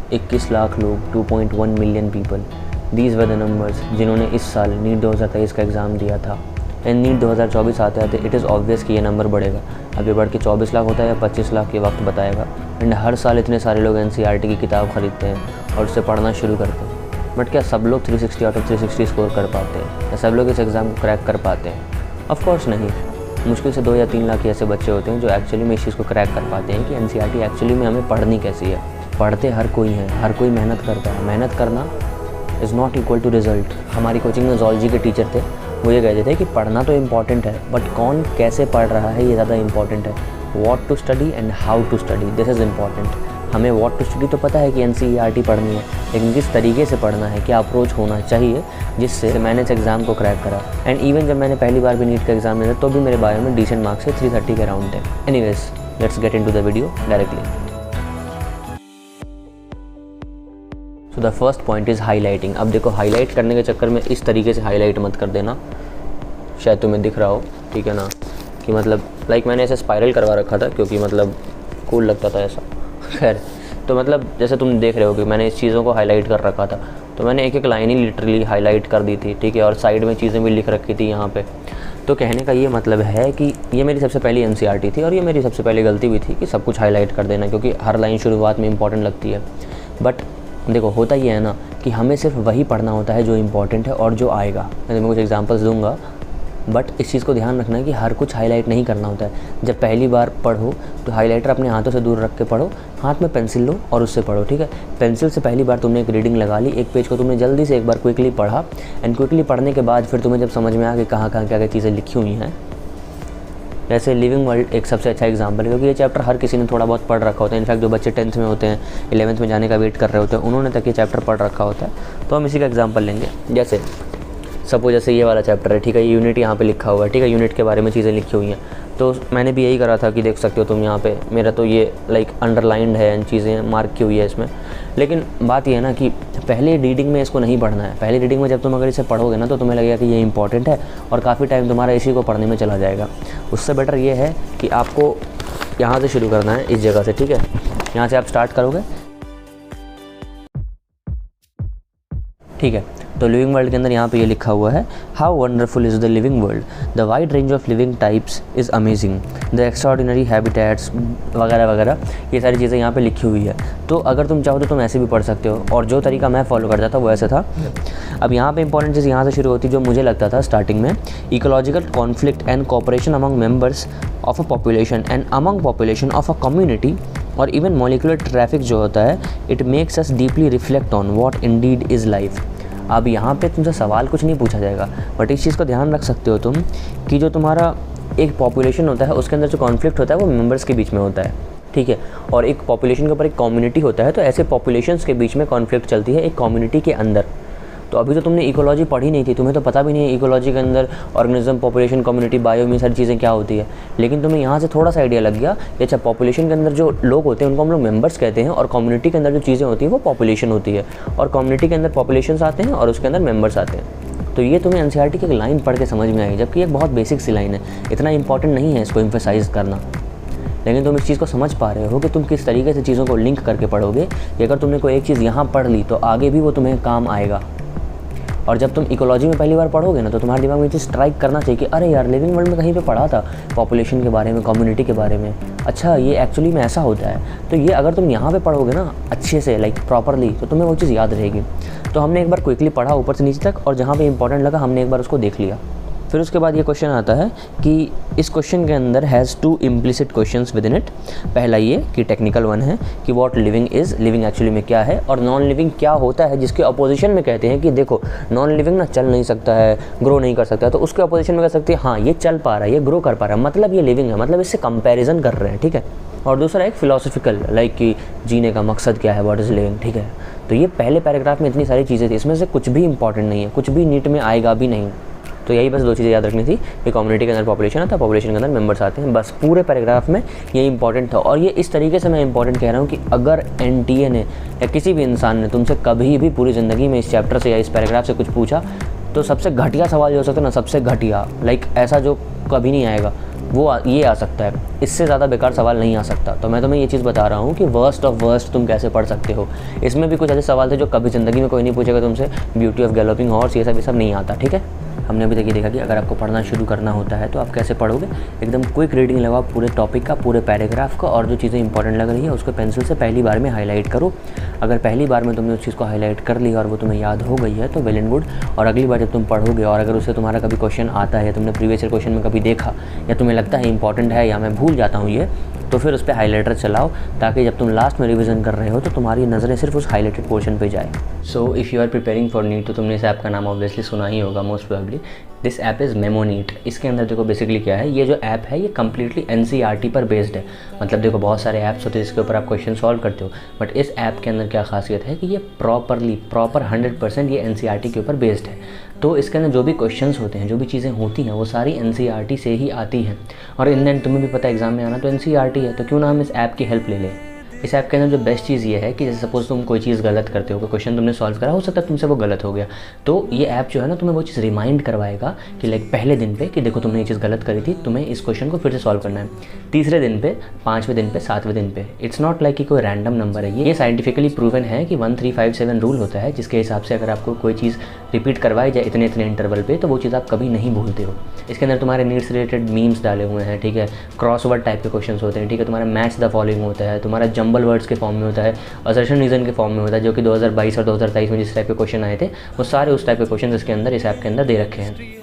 21 लाख लोग, 2.1 million people, these were the numbers जिन्होंने इस साल नीट 2023 का एग्ज़ाम दिया था। एंड नीट 2024 आते आते इट इज़ ऑब्वियस कि ये नंबर बढ़ेगा। अब ये बढ़ के 24 लाख होता है या 25 लाख, ये वक्त बताएगा। एंड हर साल इतने सारे लोग NCERT की किताब ख़रीदते हैं और उसे पढ़ना शुरू करते हैं। बट क्या सब लोग 360 आउट ऑफ 360 स्कोर कर पाते हैं या सब लोग इस एग्ज़ाम को क्रैक कर पाते हैं? ऑफकोर्स नहीं। मुश्किल से 2 या 3 लाख ऐसे बच्चे होते हैं जो एक्चुअली में इस चीज़ को क्रैक कर पाते हैं कि NCERT एक्चुअली में हमें पढ़नी कैसी है। पढ़ते हर कोई है, हर कोई मेहनत करता है। मेहनत करना is not equal to result. हमारी कोचिंग में ज़ूलॉजी के टीचर थे, वो ये कहते थे कि पढ़ना तो इम्पॉर्टेंट है बट कौन कैसे पढ़ रहा है ये ज़्यादा इम्पॉर्टेंट है। What to study and how to study, this is important. हमें व्हाट टू स्टडी तो पता है कि NCERT पढ़नी है, लेकिन किस तरीके से पढ़ना है, क्या अप्रोच होना चाहिए जिससे मैंने इस एग्ज़ाम को क्रैक करा। एंड इवन जब मैंने पहली बार भी नीट का एग्ज़ाम दिया तो भी मेरे बायो में डिसेंट मार्क्स है, 330 के अराउंड थे। Anyways, let's get into the video directly. So the first point is highlighting. अब देखो, हाईलाइट करने के चक्कर में इस तरीके से हाईलाइट मत कर देना, शायद तुम्हें दिख रहा हो, ठीक है ना, कि मतलब लाइक मैंने ऐसे स्पाइरल करवा रखा था क्योंकि मतलब कूल लगता था ऐसा। खैर, तो मतलब जैसे तुम देख रहे हो कि मैंने इस चीज़ों को हाईलाइट कर रखा था, तो मैंने एक एक लाइन ही लिटरली हाईलाइट कर दी थी, ठीक है, और साइड में चीज़ें भी लिख रखी थी यहाँ पे। तो कहने का ये मतलब है कि ये मेरी सबसे पहली NCERT थी और ये मेरी सबसे पहली गलती भी थी कि सब कुछ हाईलाइट कर देना, क्योंकि हर लाइन शुरुआत में इंपॉर्टेंट लगती है। बट देखो, होता ये है ना कि हमें सिर्फ वही पढ़ना होता है जो इम्पॉर्टेंट है और जो आएगा। मैं तुम्हें कुछ एग्जांपल्स दूंगा, बट इस चीज़ को ध्यान रखना है कि हर कुछ हाईलाइट नहीं करना होता है। जब पहली बार पढ़ो तो हाईलाइटर अपने हाथों से दूर रख के पढ़ो, हाथ में पेंसिल लो और उससे पढ़ो, ठीक है। पेंसिल से पहली बार तुमने एक रीडिंग लगा ली, एक पेज को तुमने जल्दी से एक बार क्विकली पढ़ा, एंड क्विकली पढ़ने के बाद फिर तुम्हें जब समझ में आ कि कहाँ कहाँ क्या क्या चीज़ें लिखी हुई हैं। जैसे लिविंग वर्ल्ड एक सबसे अच्छा एग्जाम्पल है, क्योंकि ये चैप्टर हर किसी ने थोड़ा बहुत पढ़ रखा होता है। इनफैक्ट जो बच्चे 10th में होते हैं, 11th में जाने का वेट कर रहे होते हैं, उन्होंने तक ये चैप्टर पढ़ रखा होता है। तो हम इसी का एग्जाम्पल लेंगे। जैसे सपोज जैसे ये वाला चैप्टर है, ठीक है, यूनिट यहाँ पे लिखा हुआ है, ठीक है, यूनिट के बारे में चीज़ें लिखी हुई हैं। तो मैंने भी यही करा था कि देख सकते हो तुम यहाँ पे, मेरा तो ये लाइक अंडरलाइंड है, इन चीज़ें मार्क की हुई है इसमें। लेकिन बात ये है ना कि पहले रीडिंग में इसको नहीं पढ़ना है। पहली रीडिंग में जब तुम अगर इसे पढ़ोगे ना तो तुम्हें लगेगा कि ये इंपॉर्टेंट है और काफ़ी टाइम तुम्हारा इसी को पढ़ने में चला जाएगा। उससे बेटर ये है कि आपको यहाँ से शुरू करना है, इस जगह से, ठीक है। यहाँ से आप स्टार्ट करोगे, ठीक है। तो लिविंग वर्ल्ड के अंदर यहाँ पे ये लिखा हुआ है, how wonderful is the living world, the wide range of living types is amazing, the extraordinary habitats वगैरह वगैरह, ये सारी चीज़ें यहाँ पे लिखी हुई है। तो अगर तुम चाहो तो तुम ऐसे भी पढ़ सकते हो, और जो तरीका मैं फॉलो करता था वो ऐसे था। अब यहाँ पे इंपॉर्टेंट चीज़ यहाँ से शुरू होती, जो मुझे लगता था स्टार्टिंग में, ecological conflict and cooperation among members of a population and among population of a community, और इवन मॉलिकुलर ट्रैफिक जो होता है, it makes us deeply reflect on what Indeed is life. अब यहाँ पे तुमसे सवाल कुछ नहीं पूछा जाएगा, बट इस चीज़ को ध्यान रख सकते हो तुम कि जो तुम्हारा एक पॉपुलेशन होता है उसके अंदर जो कॉन्फ्लिक्ट होता है वो मेंबर्स के बीच में होता है, ठीक है। और एक पॉपुलेशन के ऊपर एक कम्युनिटी होता है, तो ऐसे पॉपुलेशंस के बीच में कॉन्फ्लिक्ट चलती है एक कम्युनिटी के अंदर। तो अभी तो तुमने इकोलॉजी पढ़ी नहीं थी, तुम्हें तो पता भी नहीं है इकोलॉजी के अंदर ऑर्गेनिज्म, पॉपुलेशन, कम्युनिटी, बायो में सारी चीज़ें क्या होती है। लेकिन तुम्हें यहाँ से थोड़ा सा आइडिया लग गया कि अच्छा, पॉपुलेशन के अंदर जो लोग होते हैं उनको हम लोग मेंबर्स कहते हैं, और कम्युनिटी के अंदर जो चीज़ें होती हैं वो पॉपुलेशन होती है, और कम्युनिटी के अंदर पॉपुलेशंस आते हैं और उसके अंदर मेंबर्स आते हैं। तो ये तुम्हें NCERT की एक लाइन पढ़ के समझ में आई, जबकि एक बहुत बेसिक सी लाइन है, इतना इंपॉर्टेंट नहीं है इसको एम्फेसाइज करना। लेकिन तुम इस चीज़ को समझ पा रहे हो कि तुम किस तरीके से चीज़ों को लिंक करके पढ़ोगे कि अगर तुमने कोई एक चीज़ यहाँ पढ़ ली तो आगे भी वो तुम्हें काम आएगा। और जब तुम इकोलॉजी में पहली बार पढ़ोगे ना तो तुम्हारे दिमाग में ये चीज़ स्ट्राइक करना चाहिए कि अरे यार, लिविंग वर्ल्ड में कहीं पे पढ़ा था पॉपुलेशन के बारे में, कम्युनिटी के बारे में, अच्छा ये एक्चुअली में ऐसा होता है। तो ये अगर तुम यहाँ पे पढ़ोगे ना अच्छे से, लाइक प्रॉपरली, तो तुम्हें वो चीज़ याद रहेगी। तो हमने एक बार क्विकली पढ़ा ऊपर से नीचे तक, और जहाँ पे इंपॉर्टेंट लगा हमने एक बार उसको देख लिया। फिर उसके बाद ये क्वेश्चन आता है कि इस क्वेश्चन के अंदर has 2 implicit questions with in it. पहला ये कि टेक्निकल वन है कि what living is, living actually में क्या है, और नॉन लिविंग क्या होता है, जिसके अपोजिशन में कहते हैं कि देखो नॉन लिविंग ना चल नहीं सकता है, ग्रो नहीं कर सकता है, तो उसके अपोजिशन में कह सकते हैं हाँ ये चल पा रहा है, ये ग्रो कर पा रहा है, मतलब ये लिविंग है, मतलब इससे कंपेरिजन कर रहे हैं, ठीक है। और दूसरा एक फिलोसफिकल, लाइक कि जीने का मकसद क्या है, व्हाट इज़ लिविंग, ठीक है। तो ये पहले पैराग्राफ में इतनी सारी चीज़ें थी, इसमें से कुछ भी इंपॉर्टेंट नहीं है, कुछ भी नीट में आएगा भी नहीं। तो यही बस 2 चीज़ें याद रखनी थी कि कम्युनिटी के अंदर पॉपुलेशन आता है, पॉपुलेशन के अंदर मेंबर्स आते हैं, बस पूरे पैराग्राफ में ये इंपॉर्टेंट था। और ये इस तरीके से मैं इंपॉर्टेंट कह रहा हूँ कि अगर NTA ने या किसी भी इंसान ने तुमसे कभी भी पूरी ज़िंदगी में इस चैप्टर से या इस पैराग्राफ से कुछ पूछा, तो सबसे घटिया सवाल जो हो सकता है ना, सबसे घटिया, लाइक ऐसा जो कभी नहीं आएगा, वो ये आ सकता है, इससे ज़्यादा बेकार सवाल नहीं आ सकता। तो मैं तुम्हें ये चीज़ बता रहा हूँ कि वर्स्ट ऑफ वर्स्ट तुम कैसे पढ़ सकते हो। इसमें भी कुछ ऐसे सवाल थे जो कभी ज़िंदगी में कोई नहीं पूछेगा तुमसे, ब्यूटी ऑफ गैलोपिंग हॉर्स, ये सब नहीं आता, ठीक है। हमने अभी तक ये देखा कि अगर आपको पढ़ना शुरू करना होता है तो आप कैसे पढ़ोगे, एकदम क्विक रीडिंग लगाओ पूरे टॉपिक का, पूरे पैराग्राफ का, और जो चीज़ें इंपॉर्टेंट लग रही है उसको पेंसिल से पहली बार में हाईलाइट करो। अगर पहली बार में तुमने उस चीज़ को हाईलाइट कर ली और वो तुम्हें याद हो गई है तो वेल एंड गुड। और अगली बार जब तुम पढ़ोगे और अगर उससे तुम्हारा कभी क्वेश्चन आता है या तुमने प्रीवियस ईयर क्वेश्चन में कभी देखा या तुम्हें लगता है इंपॉर्टेंट है या मैं भूल जाता हूँ ये, तो फिर उस पर हाईलाइटर चलाओ, ताकि जब तुम लास्ट में रिवीजन कर रहे हो तो तुम्हारी नज़रें सिर्फ उस हाईलाइटेड पोर्शन पे जाए। So if you are preparing for NEET तो तुमने इस ऐप का नाम ऑब्वियसली सुना ही होगा most probably. This app is Memonit. इसके अंदर देखो बेसिकली क्या है, ये जो ऐप है ये कम्प्लीटली NCERT पर बेस्ड है। मतलब देखो बहुत सारे ऐप्स होते हैं जिसके ऊपर आप क्वेश्चन सॉल्व करते हो, बट इस ऐप के अंदर क्या खासियत है कि ये प्रॉपर 100% ये NCERT के ऊपर बेस्ड है। तो इसके अंदर जो भी क्वेश्चंस होते हैं, जो भी चीज़ें होती हैं, वो सारी NCERT से ही आती हैं। और इन देन तुम्हें भी पता है एग्जाम में आना तो NCERT है, तो क्यों ना हम इस ऐप की हेल्प ले लें। इस ऐप के अंदर जो बेस्ट चीज़ ये है कि जैसे सपोज़ तुम कोई चीज़ गलत करते हो, कोई क्वेश्चन तुमने सॉल्व करा, हो सकता है तुमसे वो गलत हो गया, तो ये ऐप जो है ना तुम्हें वो चीज़ रिमाइंड करवाएगा कि लाइक पहले दिन पे कि देखो तुमने ये चीज़ गलत करी थी, तुम्हें इस क्वेश्चन को फिर से सॉल्व करना है। तीसरे दिन पे, 5वें दिन पे, 7वें दिन पे। इट्स नॉट लाइक कि कोई रैंडम नंबर है, ये साइंटिफिकली प्रूवन है कि 1357 रूल होता है, जिसके हिसाब से अगर आपको कोई चीज़ रिपीट करवाई जाए इतने इंटरवल पे तो वो चीज़ आप कभी नहीं भूलते हो। इसके अंदर तुम्हारे नीड्स रिलेटेड मीम्स डाले हुए हैं, ठीक है, क्रॉसवर्ड टाइप के क्वेश्चंस होते हैं, ठीक है, तुम्हारा मैच द फॉलोइंग होता है, तुम्हारा जंबल वर्ड्स के फॉर्म में होता है, असर्शन रीजन के फॉर्म में होता है, जो कि 2022 और 2023 में जिस टाइप के क्वेश्चन आए थे वो सारे उस टाइप के क्वेश्चन इसके अंदर इस ऐप के अंदर दे रखे हैं।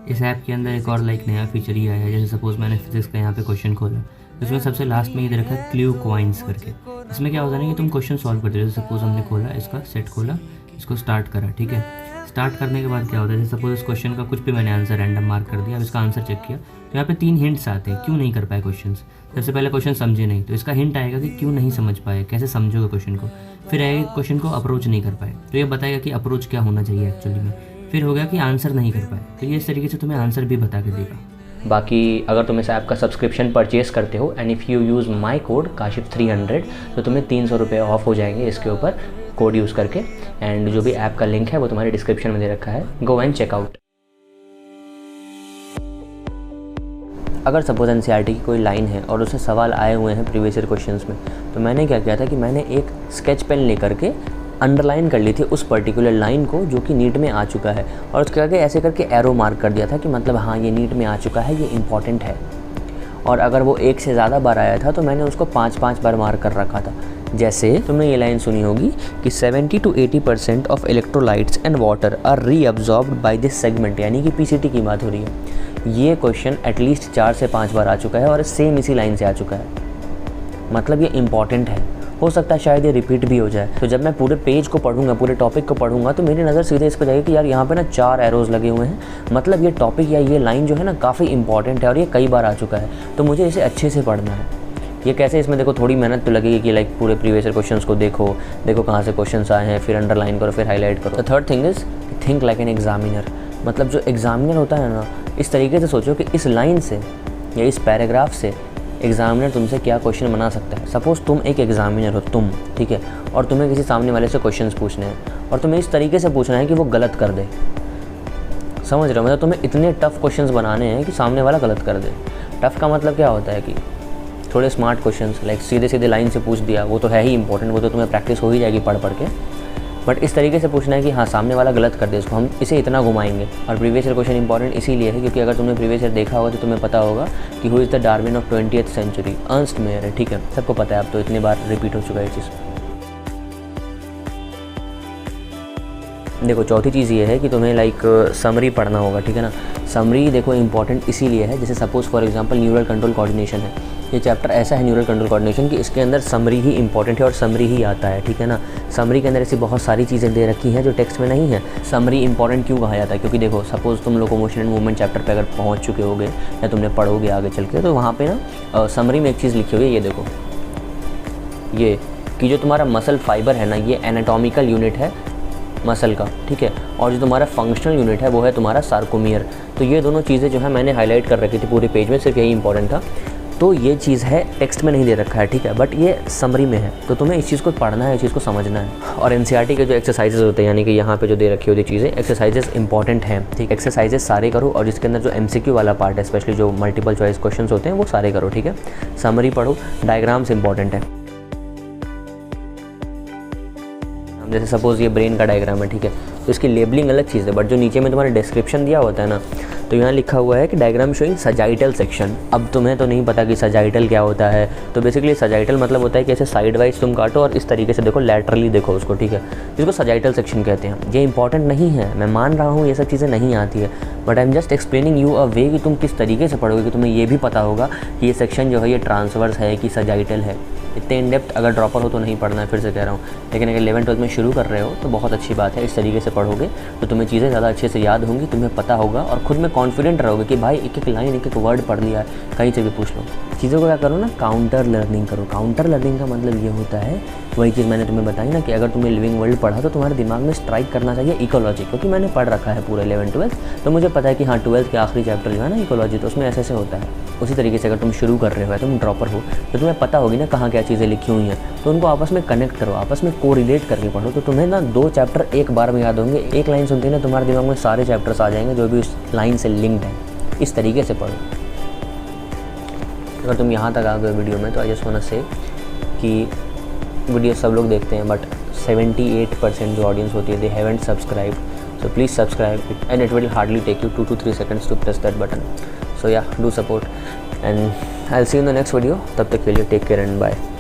इस ऐप के अंदर एक और लाइक नया फीचर ये आया है, जैसे सपोज मैंने फिजिक्स का यहाँ पे क्वेश्चन खोला, इसमें सबसे लास्ट में ये दे रखा है क्लू क्वाइंस करके। इसमें क्या होता है ना कि तुम क्वेश्चन सॉल्व करते हो, जैसे सपोज हमने खोला इसका सेट खोला, इसको स्टार्ट करा, ठीक है। स्टार्ट करने के बाद क्या होता है, जैसे सपोज इस क्वेश्चन का कुछ भी मैंने आंसर रैंडम मार्क कर दिया, अब इसका आंसर चेक किया तो यहाँ पे 3 हिंट्स आते हैं क्यों नहीं कर पाए क्वेश्चन। सबसे पहले क्वेश्चन समझे नहीं, तो इसका हिंट आएगा कि क्यों नहीं समझ पाए, कैसे समझोगे क्वेश्चन को। फिर आएगा क्वेश्चन को अप्रोच नहीं कर पाए, तो ये बताएगा कि अप्रोच क्या होना चाहिए एक्चुअली में। फिर हो गया कि आंसर नहीं कर पाए, तो ये इस तरीके से तुम्हें आंसर भी बता के देगा। बाकी अगर तुम इस ऐप का सब्सक्रिप्शन परचेज़ करते हो and if you use my code Kashif 300 तो तुम्हें 300 रुपये ऑफ हो जाएंगे इसके ऊपर कोड यूज़ करके। एंड जो भी ऐप का लिंक है वो तुम्हारे डिस्क्रिप्शन में दे रखा है, गो एंड चेकआउट। अगर सपोज NCERT की कोई लाइन है और उससे सवाल आए हुए हैं प्रीवियस ईयर क्वेश्चंस में, तो मैंने क्या किया था कि मैंने एक स्केच पेन लेकर के अंडरलाइन कर ली थी उस पर्टिकुलर लाइन को जो कि नीट में आ चुका है, और उसके आगे ऐसे करके एरो मार्क कर दिया था कि मतलब हाँ ये नीट में आ चुका है, ये इंपॉर्टेंट है। और अगर वो एक से ज़्यादा बार आया था तो मैंने उसको 5-5 बार मार्क कर रखा था। जैसे तुमने ये लाइन सुनी होगी कि 70 to 80% of electrolytes and water are reabsorbed by this segment, यानी कि PCT की बात हो रही है। ये क्वेश्चन एटलीस्ट 4 से 5 बार आ चुका है और सेम इसी लाइन से आ चुका है, मतलब ये इंपॉर्टेंट है। हो सकता है शायद ये रिपीट भी हो जाए। तो जब मैं पूरे पेज को पढ़ूंगा, पूरे टॉपिक को पढ़ूंगा, तो मेरी नज़र सीधे इस पर जाएगी कि यार यहाँ पे ना 4 एरोज़ लगे हुए हैं, मतलब ये टॉपिक या ये लाइन जो है ना काफ़ी इंपॉर्टेंट है और ये कई बार आ चुका है, तो मुझे इसे अच्छे से पढ़ना है। ये कैसे, इसमें देखो थोड़ी मेहनत तो लगेगी कि लाइक पूरे प्रीवियस ईयर क्वेश्चंस को देखो कहाँ से क्वेश्चंस आए हैं, फिर अंडरलाइन करो, फिर हाईलाइट करो। The third thing is think like an examiner. मतलब जो एग्जामिनर होता है ना, इस तरीके से सोचो कि इस लाइन से या इस पैराग्राफ से एग्जामिनर तुमसे क्या क्वेश्चन बना सकता है। सपोज़ तुम एक एग्जामिनर हो, तुम, ठीक है, और तुम्हें किसी सामने वाले से क्वेश्चंस पूछने हैं और तुम्हें इस तरीके से पूछना है कि वो गलत कर दे। समझ रहे हो, मतलब तुम्हें इतने टफ क्वेश्चंस बनाने हैं कि सामने वाला गलत कर दे। टफ का मतलब क्या होता है कि थोड़े स्मार्ट क्वेश्चंस, लाइक सीधे सीधे लाइन से पूछ दिया, वो तो है ही इंपॉर्टेंट, वो तो तुम्हें प्रैक्टिस हो ही जाएगी पढ़ के, बट इस तरीके से पूछना है कि हाँ सामने वाला गलत कर दे, इसको हम इसे इतना घुमाएंगे। और प्रीवियस ईयर क्वेश्चन इंपॉर्टेंट इसीलिए है क्योंकि अगर तुमने प्रीवियस ईयर देखा होगा तो तुम्हें पता होगा कि who is the Darwin of 20th century, Ernst Mayr है, ठीक है, सबको पता है, अब तो इतनी बार रिपीट हो चुका है ये चीज़। देखो चौथी चीज़ ये है कि तुम्हें लाइक समरी पढ़ना होगा, ठीक है ना। समरी देखो इंपॉर्टेंट इसीलिए है, जैसे suppose for example neural control coordination है, ये चैप्टर ऐसा है न्यूरल कंट्रोल कोऑर्डिनेशन कि इसके अंदर समरी ही इंपॉर्टेंट है और समरी ही आता है, ठीक है ना। समरी के अंदर ऐसी बहुत सारी चीज़ें दे रखी हैं जो टेक्स्ट में नहीं है। समरी इंपॉर्टेंट क्यों कहा जाता है, क्योंकि देखो सपोज़ तुम लोकोमोशन एंड मूवमेंट चैप्टर पे अगर पहुंच चुके होगे या तुमने पढ़ोगे आगे चल के, तो वहाँ पे ना समरी में एक चीज़ लिखी हुई है, ये देखो, ये कि जो तुम्हारा मसल फाइबर है ना, ये एनाटॉमिकल यूनिट है मसल का, ठीक है, और जो तुम्हारा फंक्शनल यूनिट है वो है तुम्हारा सार्कोमियर। तो ये दोनों चीज़ें जो है मैंने हाईलाइट कर रखी थी पूरे पेज में, सिर्फ यही इंपॉर्टेंट था। तो ये चीज़ है, टेक्स्ट में नहीं दे रखा है, ठीक है, बट ये समरी में है, तो तुम्हें इस चीज़ को पढ़ना है, इस चीज़ को समझना है। और एनसीईआरटी के जो एक्सरसाइजेज होते हैं, यानी कि यहाँ पे जो दे रखी होती चीज़ें, एक्सरसाइजेज इंपॉर्टेंट हैं, ठीक, एक्सरसाइजेज सारे करो, और जिसके अंदर जो एमसीक्यू वाला पार्ट है, स्पेशली जो मल्टीपल चॉइस क्वेश्चंस होते हैं, वो सारे करो, ठीक है। समरी पढ़ो, डायग्राम्स इंपॉर्टेंट है। जैसे सपोज़ ये ब्रेन का डायग्राम है, ठीक है, तो इसकी लेबलिंग अलग चीज़ है, बट जो नीचे में तुम्हारा डिस्क्रिप्शन दिया होता है ना, तो यहाँ लिखा हुआ है कि डायग्राम शोइंग सजाइटल सेक्शन। अब तुम्हें तो नहीं पता कि सजाइटल क्या होता है, तो बेसिकली सजाइटल मतलब होता है कि ऐसे साइड वाइज तुम काटो और इस तरीके से देखो, लैटरली देखो उसको, ठीक है, जिसको सजाइटल सेक्शन कहते हैं। ये इंपॉर्टेंट नहीं है, मैं मान रहा हूँ ये सब चीज़ें नहीं आती है, but I am just explaining you a way कि तुम किस तरीके से पढ़ोगे कि तुम्हें ये भी पता होगा कि ये सेक्शन जो है ये ट्रांसवर्स है कि सजाइटल है। इतने इन डेप्थ अगर ड्रॉपर हो तो नहीं पढ़ना है, फिर से कह रहा हूँ, लेकिन अगर 11th-12th में शुरू कर रहे हो तो बहुत अच्छी बात है। इस तरीके से पढ़ोगे तो तुम्हें चीज़ें ज़्यादा अच्छे से याद होंगी, तुम्हें पता होगा और खुद में कॉन्फिडेंट रहोगे कि भाई एक एक लाइन, एक एक वर्ड पढ़ लिया है, कहीं से भी पूछ लो। चीज़ों को क्या करो ना, काउंटर लर्निंग करो। काउंटर लर्निंग का मतलब ये होता है, वही चीज़ मैंने तुम्हें बताई ना कि अगर तुम्हें लिविंग वर्ल्ड पढ़ा तो तुम्हारे दिमाग में स्ट्राइक करना चाहिए इकोलॉजी, क्योंकि मैंने पढ़ रखा है पूरा 11th-12th, तो मुझे पता है कि हाँ 12th के आखिरी चैप्टर जो है ना इकोलॉजी, तो उसमें ऐसे ऐसे होता है। उसी तरीके से अगर तुम शुरू कर रहे हो, तुम ड्रॉपर हो, तो तुम्हें पता होगी ना कहाँ क्या चीज़ें लिखी हुई हैं, तो उनको आपस में कनेक्ट करो, आपस में कोरिलेट करके पढ़ो, तो तुम्हें ना 2 चैप्टर एक बार में याद होंगे। एक लाइन सुनते ना तुम्हारे दिमाग में सारे चैप्टर्स आ जाएंगे जो भी उस लाइन से लिंक्ड है। इस तरीके से पढ़ो। अगर तुम यहाँ तक आ गए वीडियो में, तो आई जस्ट वांट टू से कि वीडियो सब लोग देखते हैं, बट 78% जो ऑडियंस होती है, they haven't subscribe, so please subscribe it and it will hardly take you 2 to 3 seconds to press that button. So yeah, do support and I'll see you in the next video. तब तक के लिए take care and bye.